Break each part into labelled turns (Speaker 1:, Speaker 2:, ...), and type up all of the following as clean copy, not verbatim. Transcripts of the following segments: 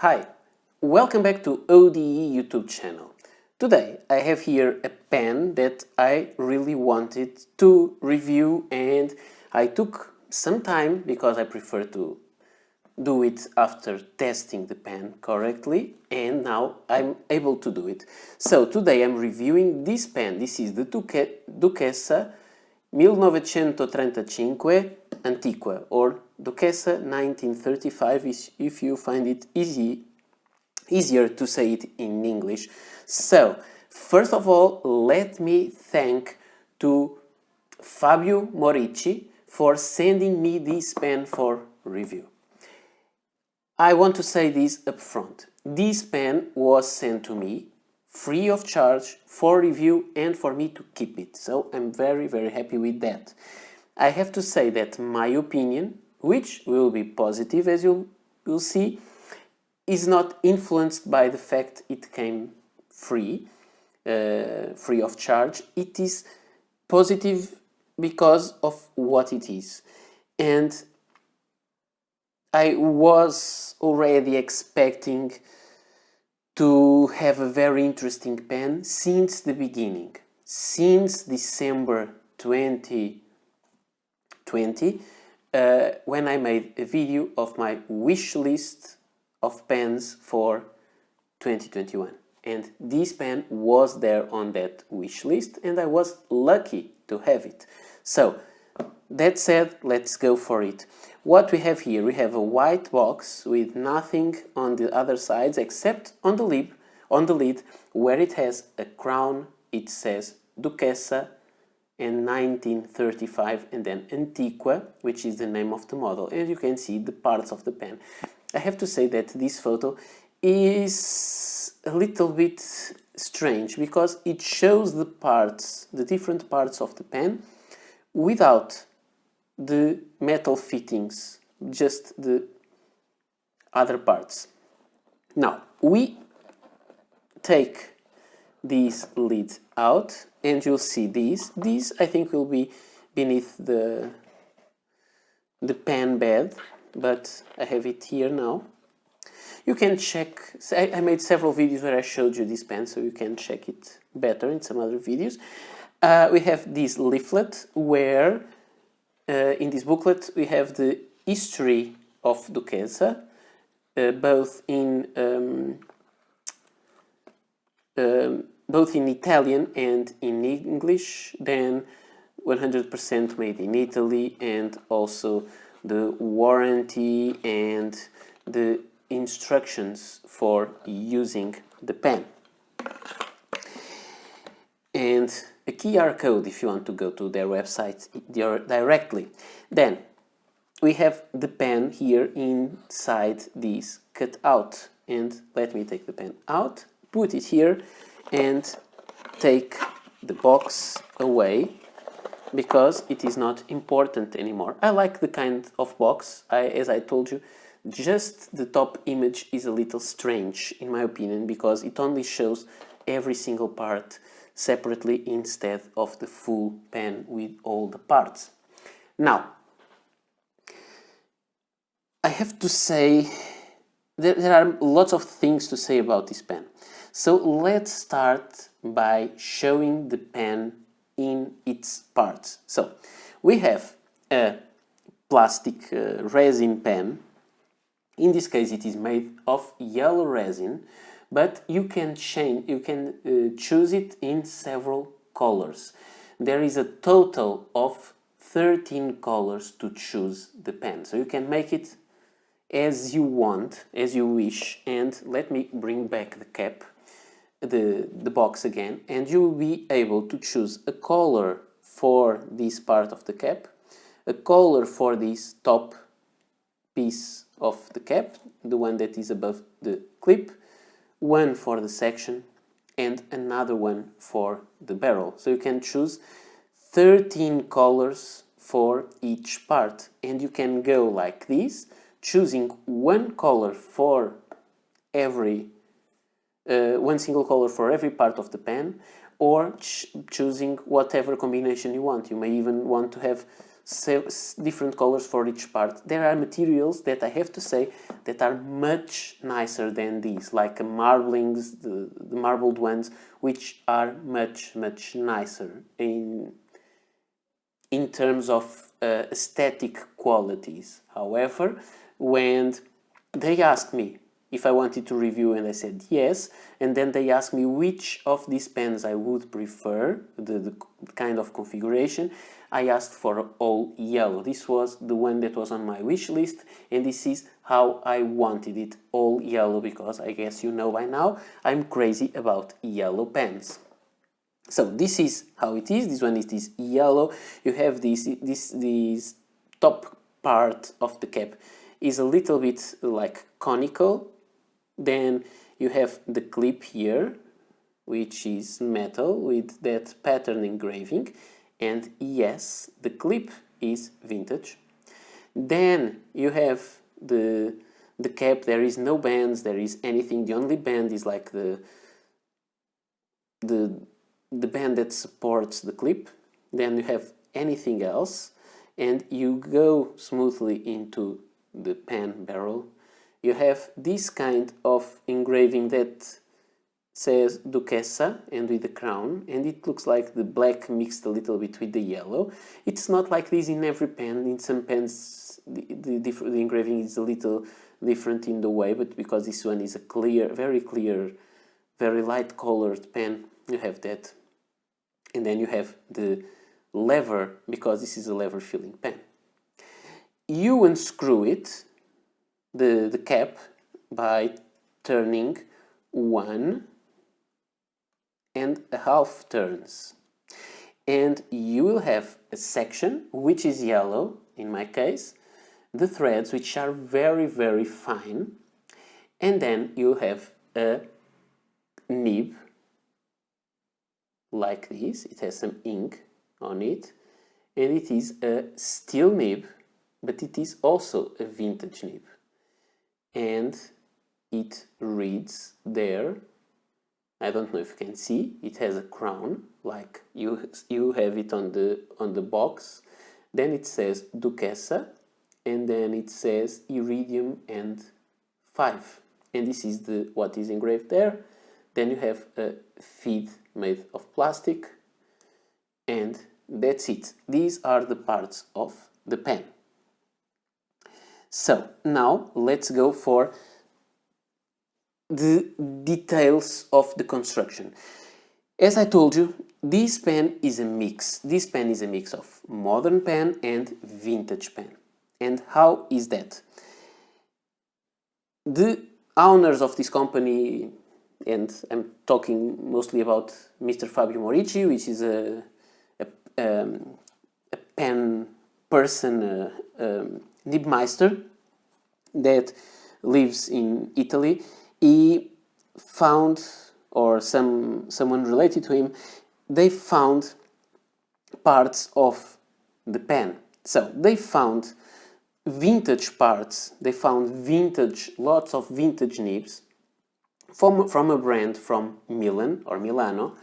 Speaker 1: Hi, welcome back to ODE YouTube channel. Today I have here a pen that I really wanted to review, and I took some time because I prefer to do it after testing the pen correctly, and now I'm able to do it. So today I'm reviewing this pen. This is the Duchessa 1935 Antiqua, or Duchessa 1935 if you find it easier to say it in English. So, first of all, let me thank to Fabio Morici for sending me this pen for review. I want to say this up front. This pen was sent to me free of charge for review and for me to keep it. So I'm very happy with that. I have to say that my opinion, which will be positive as you'll see, is not influenced by the fact it came free of charge. It is positive because of what it is. And I was already expecting to have a very interesting pen since the beginning. Since December 2020, when I made a video of my wish list of pens for 2021. And this pen was there on that wish list, and I was lucky to have it. So, that said, let's go for it. What we have here, we have a white box with nothing on the other sides except on the lid where it has a crown. It says Duchessa and 1935 and then Antiqua, which is the name of the model. And you can see the parts of the pen. I have to say that this photo is a little bit strange because it shows the different parts of the pen without the metal fittings, just the other parts. Now, we take this lid out and you'll see these. These I think will be beneath the pen bed, but I have it here now. You can check, I made several videos where I showed you this pen, so you can check it better in some other videos. We have this leaflet where in this booklet we have the history of Duchessa, both in Italian and in English, then 100% made in Italy, and also the warranty and the instructions for using the pen. And a QR code if you want to go to their website directly. Then we have the pen here inside this cutout. And let me take the pen out, put it here, and take the box away because it is not important anymore. I like the kind of box, as I told you, just the top image is a little strange in my opinion because it only shows every single part separately instead of the full pen with all the parts. Now, I have to say there are lots of things to say about this pen. So let's start by showing the pen in its parts. So we have a plastic resin pen. In this case it is made of yellow resin, but you can choose it in several colors. There is a total of 13 colors to choose the pen, so you can make it as you want, as you wish. And let me bring back the cap, the box again, and you will be able to choose a color for this part of the cap, a color for this top piece of the cap, the one that is above the clip, one for the section, and another one for the barrel. So you can choose 13 colors for each part, and you can go like this, choosing one color for every one single color for every part of the pen, or choosing whatever combination you want. You may even want to have different colors for each part. There are materials that I have to say that are much nicer than these, like marblings, the marbled ones, which are much nicer in terms of aesthetic qualities. However, when they asked me if I wanted to review, and I said yes, and then they asked me which of these pens I would prefer, the kind of configuration, I asked for all yellow. This was the one that was on my wish list, and this is how I wanted it, all yellow, because I guess you know by now I'm crazy about yellow pens. So this is how it is. This one is yellow. You have this top part of the cap is a little bit like conical. Then you have the clip here, which is metal with that pattern engraving. And yes, the clip is vintage. Then you have the cap. There is no bands, there is anything. The only band is like the band that supports the clip. Then you have anything else, and you go smoothly into the pen barrel. You have this kind of engraving that says Duchessa and with the crown, and it looks like the black mixed a little bit with the yellow. It's not like this in every pen. In some pens the engraving is a little different in the way, but because this one is a clear, very light colored pen, you have that. And then you have the lever, because this is a lever filling pen. You unscrew it, the cap, by turning 1.5 turns. And you will have a section which is yellow, in my case, the threads which are very fine, and then you have a nib like this. It has some ink on it, and it is a steel nib, but it is also a vintage nib, and it reads there. I don't know if you can see, it has a crown like you have it on the box. Then it says Duchessa, and then it says Iridium and 5, and this is what is engraved there. Then you have a feed made of plastic, and that's it. These are the parts of the pen. So now let's go for the details of the construction. As I told you, this pen is a mix. This pen is a mix of modern pen and vintage pen. And how is that? The owners of this company, and I'm talking mostly about Mr. Fabio Morici, which is a pen person, Nibmeister, that lives in Italy. He found, or someone related to him, they found parts of the pen. So they found vintage parts, they found lots of vintage nibs from a brand from Milan or Milano,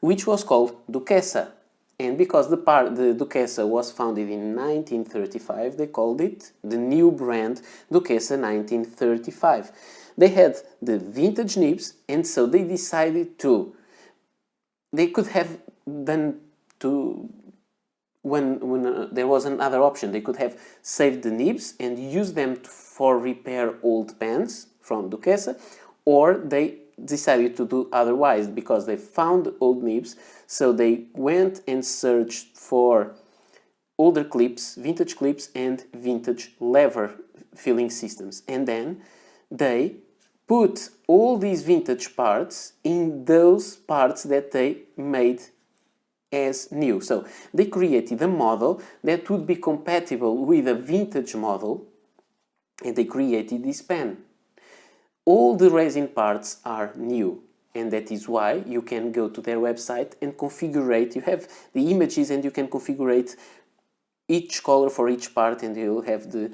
Speaker 1: which was called Duchessa. And because the Duchessa was founded in 1935, they called it the new brand Duchessa 1935. They had the vintage nibs, and so they decided they could have done when there was another option. They could have saved the nibs and used them for repair old pens from Duchessa, or they decided to do otherwise because they found old nibs. So they went and searched for older clips, vintage clips, and vintage lever filling systems, and then they put all these vintage parts in those parts that they made as new. So they created a model that would be compatible with a vintage model, and they created this pen. All the resin parts are new, and that is why you can go to their website and configure. You have the images, and you can configure each color for each part, and you'll have the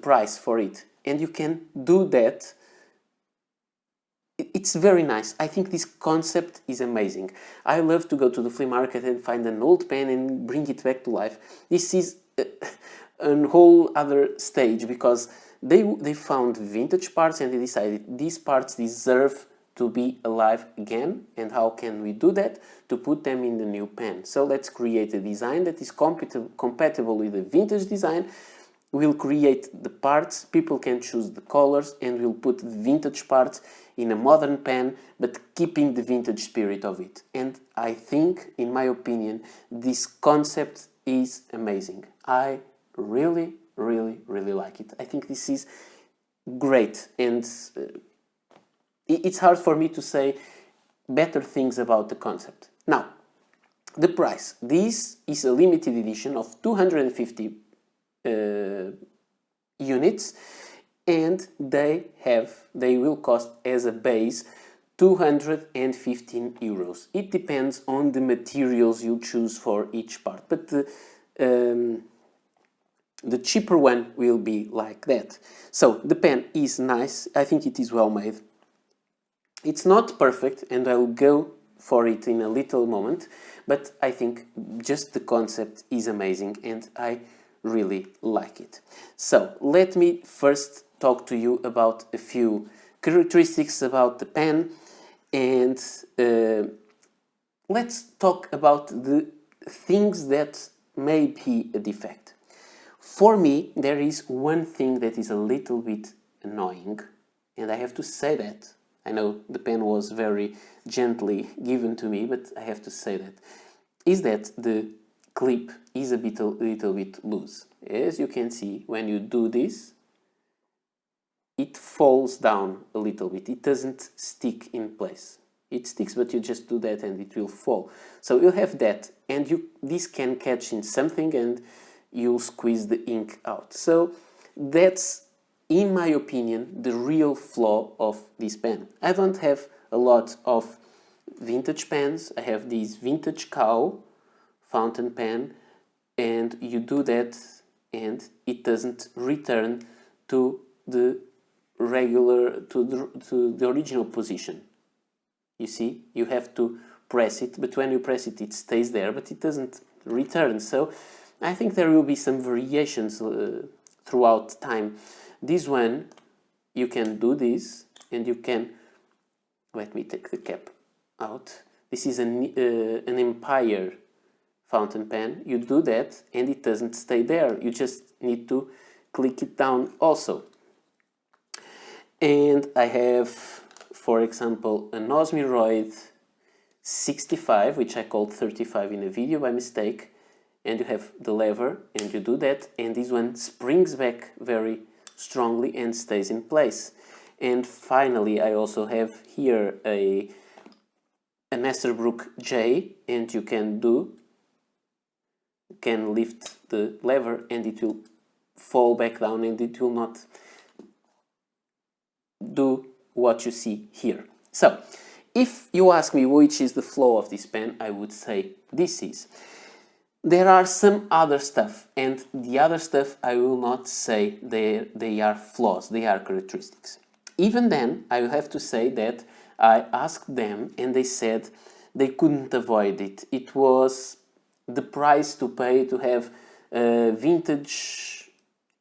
Speaker 1: price for it. And you can do that. It's very nice. I think this concept is amazing. I love to go to the flea market and find an old pen and bring it back to life. This is a whole other stage, because they found vintage parts and they decided these parts deserve to be alive again, and how can we do that? To put them in the new pen. So let's create a design that is compatible with the vintage design. We'll create the parts, people can choose the colors, and we'll put the vintage parts in a modern pen, but keeping the vintage spirit of it. And I think, in my opinion, this concept is amazing. I really, really, really like it. I think this is great, and it's hard for me to say better things about the concept. Now, the price. This is a limited edition of 250 units, and they will cost as a base 215 euros. It depends on the materials you choose for each part, but the cheaper one will be like that. So the pen is nice. I think it is well made. It's not perfect, and I'll go for it in a little moment, but I think just the concept is amazing, and I really like it. So let me first talk to you about a few characteristics about the pen, and let's talk about the things that may be a defect. For me, there is one thing that is a little bit annoying, and I have to say that. I know the pen was very gently given to me, but I have to say that. Is that the clip is a little bit loose. As you can see, when you do this, it falls down a little bit. It doesn't stick in place. It sticks, but you just do that and it will fall. So you'll have that, and this can catch in something and you'll squeeze the ink out. So that's, in my opinion, the real flaw of this pen. I don't have a lot of vintage pens. I have this vintage cow fountain pen, and you do that and it doesn't return to the regular, to the original position. You see, you have to press it, but when you press it, it stays there, but it doesn't return. So I think there will be some variations throughout time. This one, you can do this, and you can, let me take the cap out. This is an Empire fountain pen. You do that and it doesn't stay there. You just need to click it down also. And I have, for example, an Osmiroid 65, which I called 35 in a video by mistake. And you have the lever, and you do that, and this one springs back very strongly and stays in place. And finally, I also have here an Esterbrook J, and you can lift the lever and it will fall back down, and it will not do what you see here. So if you ask me which is the flaw of this pen, I would say this is. There are some other stuff, and the other stuff I will not say they are flaws, they are characteristics. Even then, I will have to say that I asked them and they said they couldn't avoid it. It was the price to pay to have a vintage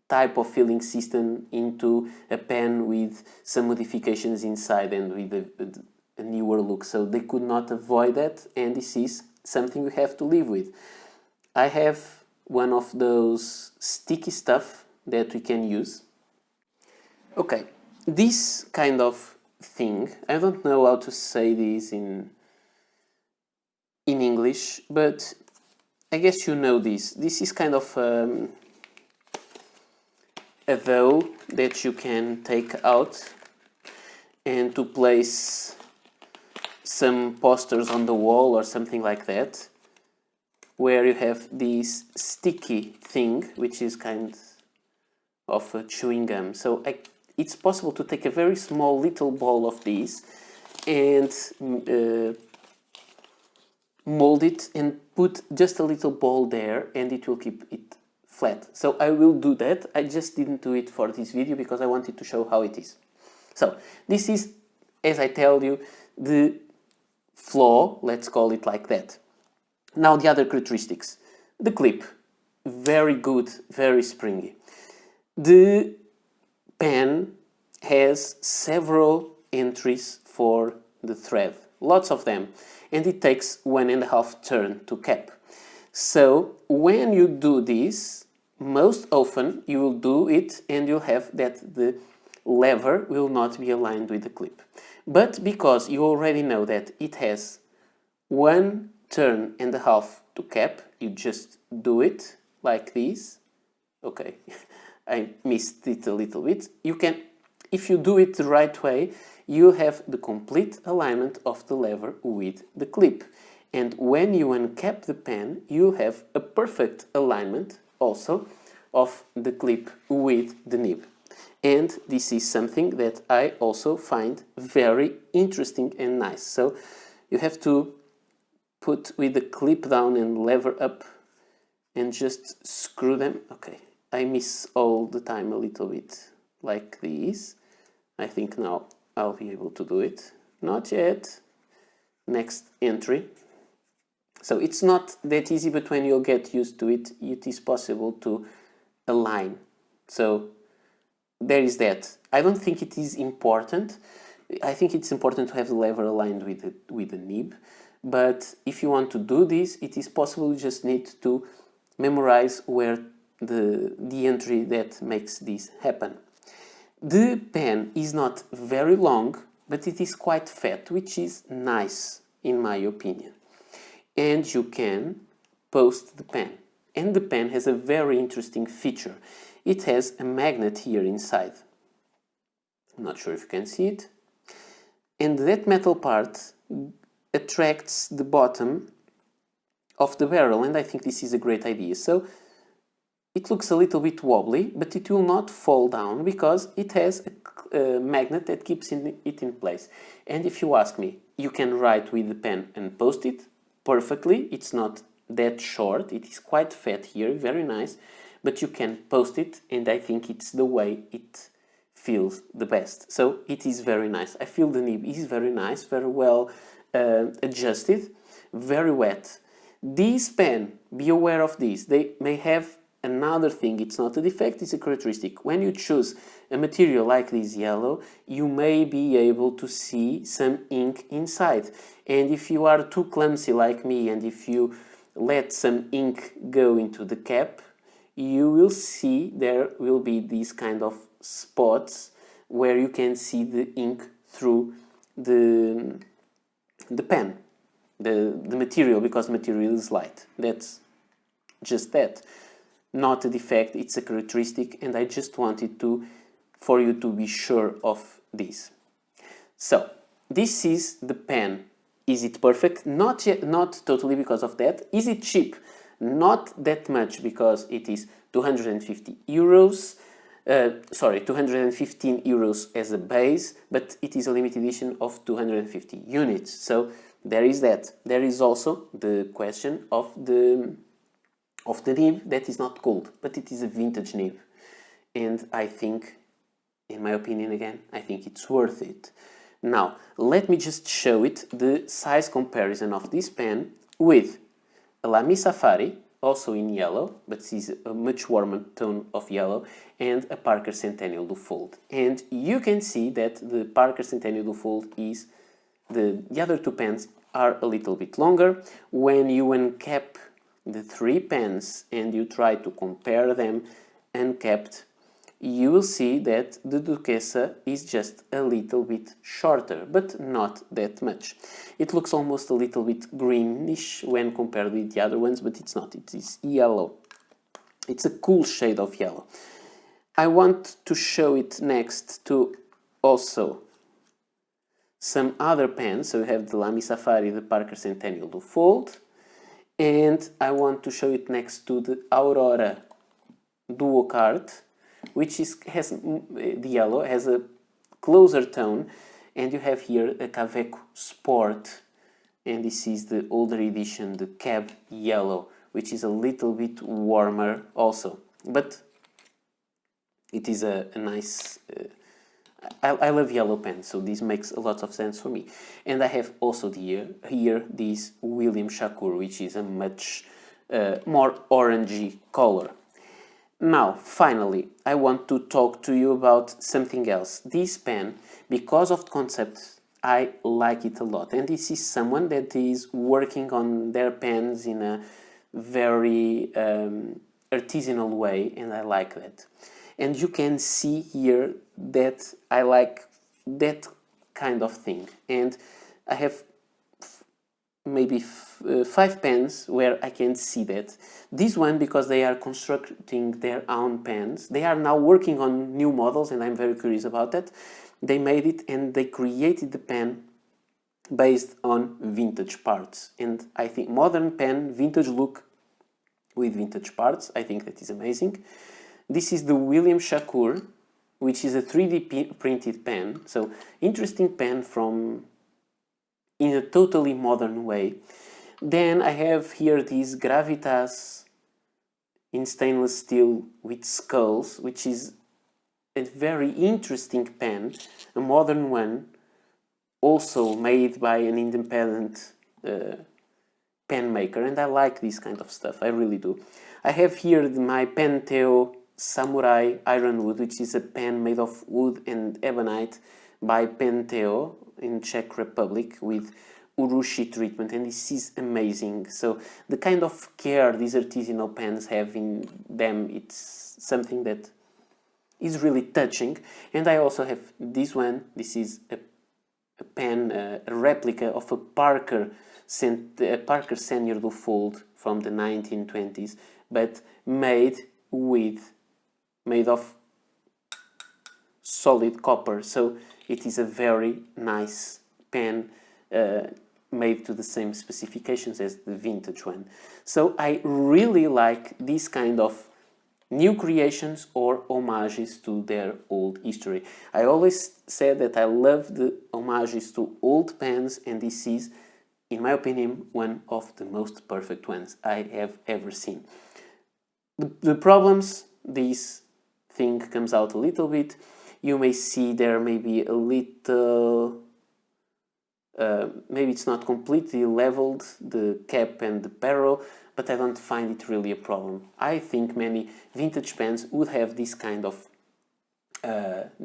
Speaker 1: type of filling system into a pen with some modifications inside and with a newer look. So they could not avoid that, and this is something we have to live with. I have one of those sticky stuff that we can use. Okay, this kind of thing, I don't know how to say this in English, but I guess you know this. This is kind of a dough that you can take out and to place some posters on the wall or something like that, where you have this sticky thing, which is kind of a chewing gum. So it's possible to take a very small little ball of these and mold it and put just a little ball there, and it will keep it flat. So I will do that. I just didn't do it for this video because I wanted to show how it is. So this is, as I tell you, the flaw, let's call it like that. Now the other characteristics. The clip, very good, very springy. The pen has several entries for the thread, lots of them, and it takes 1.5 turn to cap. So when you do this, most often you will do it and you'll have that the lever will not be aligned with the clip. But because you already know that it has 1.5 turn to cap, you just do it like this. Okay, I missed it a little bit. You can, if you do it the right way, you have the complete alignment of the lever with the clip. And when you uncap the pen, you have a perfect alignment also of the clip with the nib. And this is something that I also find very interesting and nice. So you have to put with the clip down and lever up and just screw them. Okay, I miss all the time a little bit like this. I think now I'll be able to do it. Not yet. Next entry. So it's not that easy, but when you'll get used to it, it is possible to align. So there is that. I don't think it is important. I think it's important to have the lever aligned with the nib. But if you want to do this, it is possible. You just need to memorize where the entry that makes this happen. The pen is not very long, but it is quite fat, which is nice in my opinion. And you can post the pen. And the pen has a very interesting feature. It has a magnet here inside. I'm not sure if you can see it. And that metal part attracts the bottom of the barrel, and I think this is a great idea. So it looks a little bit wobbly, but it will not fall down because it has a magnet that keeps it in place. And if you ask me, you can write with the pen and post it perfectly. It's not that short, it is quite fat here, very nice, but you can post it, and I think it's the way it feels the best. So it is very nice. I feel the nib is very nice, very well adjusted, very wet. This pen, be aware of this, they may have another thing. It's not a defect, it's a characteristic. When you choose a material like this yellow, you may be able to see some ink inside. And if you are too clumsy like me, and if you let some ink go into the cap, you will see there will be these kind of spots where you can see the ink through the pen, the material, because the material is light. That's just that. Not a defect, it's a characteristic, and I just wanted for you to be sure of this. So this is the pen. Is it perfect? Not yet, not totally because of that. Is it cheap? Not that much, because it is 250 euros. 215 euros as a base, but it is a limited edition of 250 units. So there is that. There is also the question of the nib that is not gold, but it is a vintage nib. And I think, in my opinion again, I think it's worth it. Now, let me just show it, the size comparison of this pen with a Lamy Safari, also in yellow, but this is a much warmer tone of yellow, and a Parker Centennial Dufold. And you can see that the Parker Centennial Dufold is, the other two pens are a little bit longer. When you uncap the three pens and you try to compare them uncapped, you will see that the Duchessa is just a little bit shorter, but not that much. It looks almost a little bit greenish when compared with the other ones, but it's not. It is yellow. It's a cool shade of yellow. I want to show it next to also some other pens. So we have the Lamy Safari, the Parker Centennial Dufold, and I want to show it next to the Aurora Duocard, which has the yellow, has a closer tone, and you have here a Kaweco Sport, and this is the older edition, the Cab Yellow, which is a little bit warmer also, but it is a nice, I love yellow pens, so this makes a lot of sense for me. And I have also here this William Shakur, which is a much more orangey color. Now, finally, I want to talk to you about something else. This pen, because of the concept, I like it a lot. And this is someone that is working on their pens in a very artisanal way, and I like that. And you can see here that I like that kind of thing. And I have maybe 5 pens where I can see that. This one, because they are constructing their own pens, they are now working on new models, and I'm very curious about that. They made it and they created the pen based on vintage parts. And I think modern pen, vintage look with vintage parts, I think that is amazing. This is the William Shakur, which is a 3D printed pen. So interesting pen from in a totally modern way. Then I have here this Gravitas in stainless steel with skulls, which is a very interesting pen, a modern one, also made by an independent pen maker, and I like this kind of stuff, I really do. I have here my Penteo Samurai Ironwood, which is a pen made of wood and ebonite by Penteo in Czech Republic with urushi treatment, and this is amazing. So the kind of care these artisanal pens have in them, it's something that is really touching. And I also have this one. This is a pen, a replica of a Parker Senior Dufold from the 1920s, but made of solid copper. So it is a very nice pen, made to the same specifications as the vintage one. So I really like this kind of new creations or homages to their old history. I always said that I love the homages to old pens, and this is, in my opinion, one of the most perfect ones I have ever seen. The problems, this thing comes out a little bit. You may see there may be a little, maybe it's not completely leveled, the cap and the barrel, but I don't find it really a problem. I think many vintage pens would have this kind of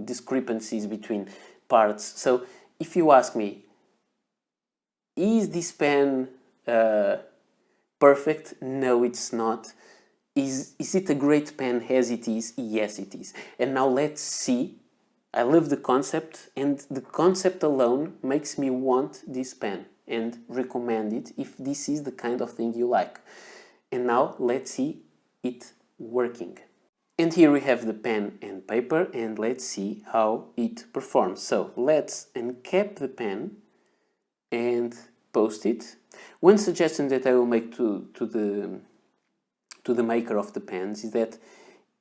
Speaker 1: discrepancies between parts. So if you ask me, is this pen perfect? No, it's not. Is it a great pen as it is? Yes, it is. And now let's see. I love the concept, and the concept alone makes me want this pen and recommend it if this is the kind of thing you like. And now let's see it working. And here we have the pen and paper, and let's see how it performs. So let's uncap the pen and post it. One suggestion that I will make to the maker of the pens is that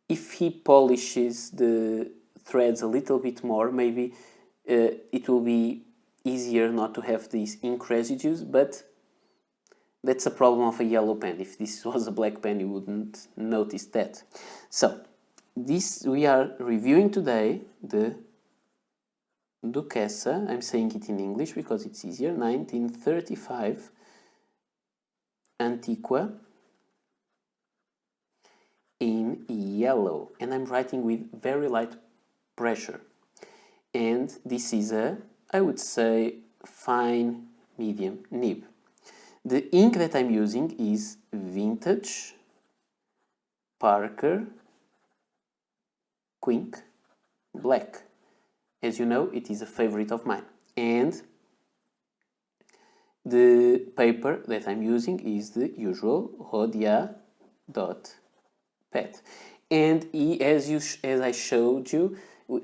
Speaker 1: if he polishes the threads a little bit more, maybe it will be easier not to have these ink residues, but that's a problem of a yellow pen. If this was a black pen, you wouldn't notice that. So this we are reviewing today, the Duchessa. I'm saying it in English because it's easier. 1935 Antiqua in yellow, and I'm writing with very light pressure. And this is a, I would say, fine medium nib. The ink that I'm using is vintage Parker Quink Black. As you know, it is a favorite of mine. And the paper that I'm using is the usual Rhodia .pet. And as I showed you,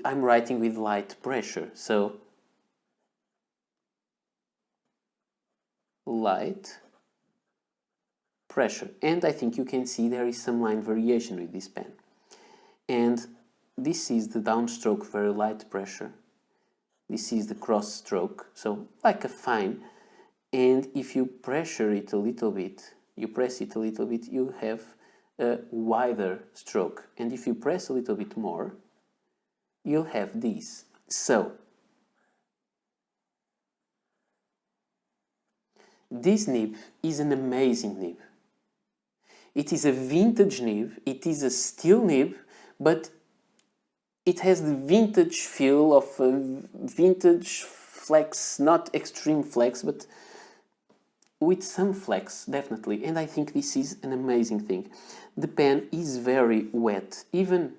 Speaker 1: I'm writing with light pressure. So light pressure. And I think you can see there is some line variation with this pen. And this is the downstroke, very light pressure. This is the cross stroke, so like a fine. And if you pressure it a little bit, you press it a little bit, you have a wider stroke. And if you press a little bit more, you'll have this. So this nib is an amazing nib. It is a vintage nib, it is a steel nib, but it has the vintage feel of a vintage flex, not extreme flex, but with some flex, definitely. And I think this is an amazing thing. The pen is very wet, even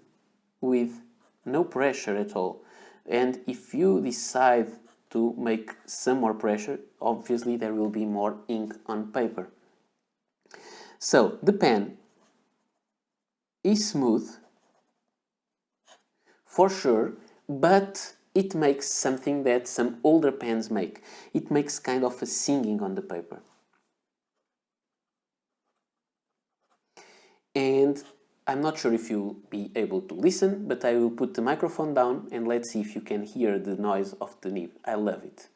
Speaker 1: with no pressure at all. And if you decide to make some more pressure, obviously there will be more ink on paper. So the pen is smooth, for sure, but it makes something that some older pens make. It makes kind of a singing on the paper. And I'm not sure if you'll be able to listen, but I will put the microphone down and let's see if you can hear the noise of the nib. I love it.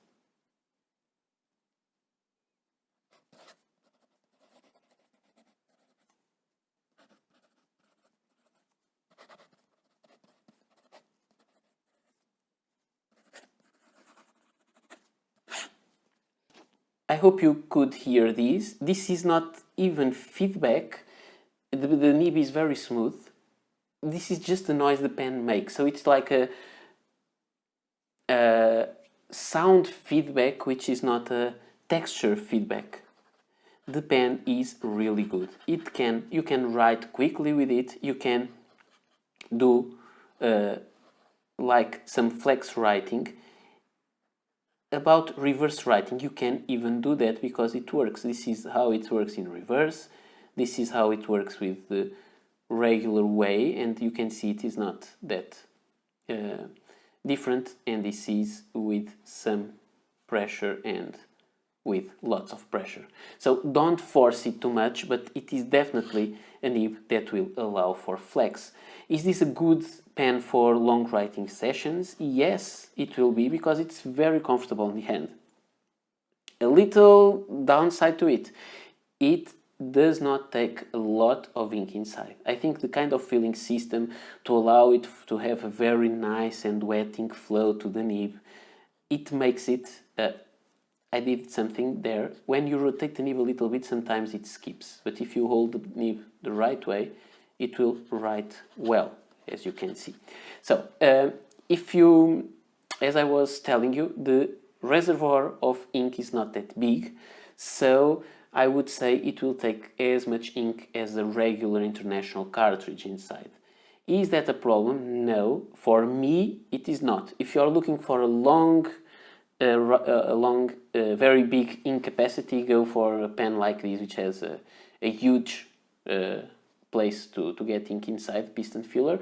Speaker 1: I hope you could hear this. This is not even feedback. The nib is very smooth. This is just the noise the pen makes. So it's like a sound feedback, which is not a texture feedback. The pen is really good. You can write quickly with it. You can do like some flex writing. About reverse writing, you can even do that because it works. This is how it works in reverse. This is how it works with the regular way, and you can see it is not that different, and this is with some pressure and with lots of pressure. So don't force it too much, but it is definitely a nib that will allow for flex. Is this a good pen for long writing sessions? Yes, it will be, because it's very comfortable in the hand. A little downside to it, it does not take a lot of ink inside. I think the kind of filling system to allow it to have a very nice and wet ink flow to the nib, it makes it I did something there. When you rotate the nib a little bit, sometimes it skips. But if you hold the nib the right way, it will write well, as you can see. So, as I was telling you, the reservoir of ink is not that big. So, I would say it will take as much ink as a regular international cartridge inside. Is that a problem? No. For me, it is not. If you are looking for a long, very big ink capacity, go for a pen like this, which has a huge place to get ink inside, piston filler.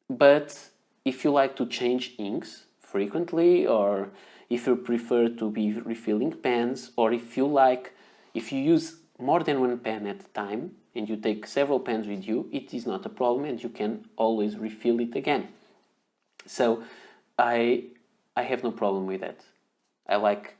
Speaker 1: But if you like to change inks frequently, or if you prefer to be refilling pens, or if you use more than one pen at a time and you take several pens with you, it is not a problem and you can always refill it again. So I have no problem with that. I like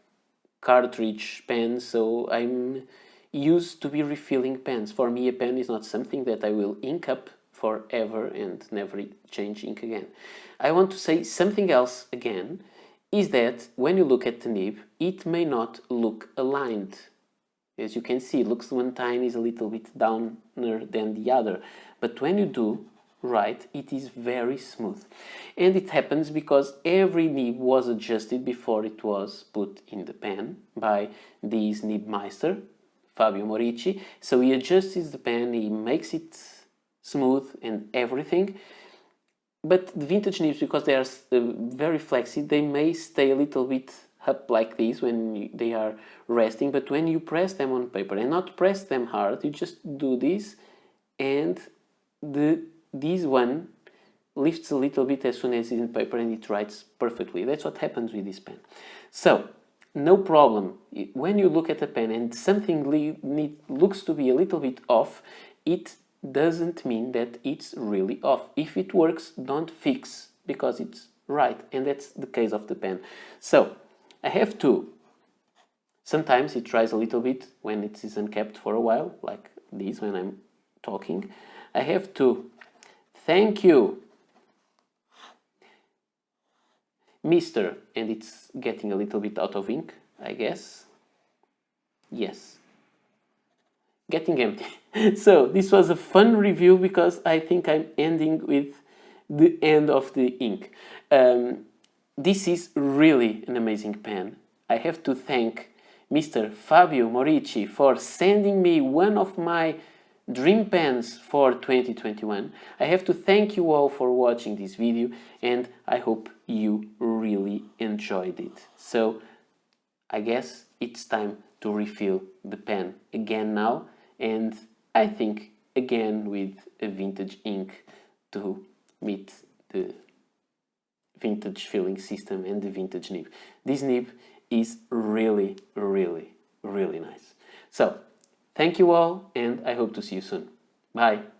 Speaker 1: cartridge pens, so I'm used to be refilling pens. For me, a pen is not something that I will ink up forever and never change ink again. I want to say something else again, is that when you look at the nib, it may not look aligned. As you can see, it looks one time is a little bit downer than the other. But when you do right, it is very smooth. And it happens because every nib was adjusted before it was put in the pen by this nibmeister, Fabio Morici. So he adjusts the pen, he makes it smooth and everything. But the vintage nibs, because they are very flexy, they may stay a little bit up like this when they are resting, but when you press them on paper, and not press them hard, you just do this, and this one lifts a little bit as soon as it's in paper and it writes perfectly. That's what happens with this pen. So, no problem. When you look at a pen and something looks to be a little bit off, it doesn't mean that it's really off. If it works, don't fix because it's right, and that's the case of the pen. So, I have to. Sometimes it tries a little bit when it is uncapped for a while, like this when I'm talking. I have to. Thank you, Mr. And it's getting a little bit out of ink, I guess. Yes. Getting empty. So this was a fun review because I think I'm ending with the end of the ink. This is really an amazing pen. I have to thank Mr. Fabio Morici for sending me one of my dream pens for 2021. I have to thank you all for watching this video, and I hope you really enjoyed it. So I guess it's time to refill the pen again now, and I think again with a vintage ink to meet the vintage filling system and the vintage nib. This nib is really, really, really nice. So, thank you all, and I hope to see you soon. Bye.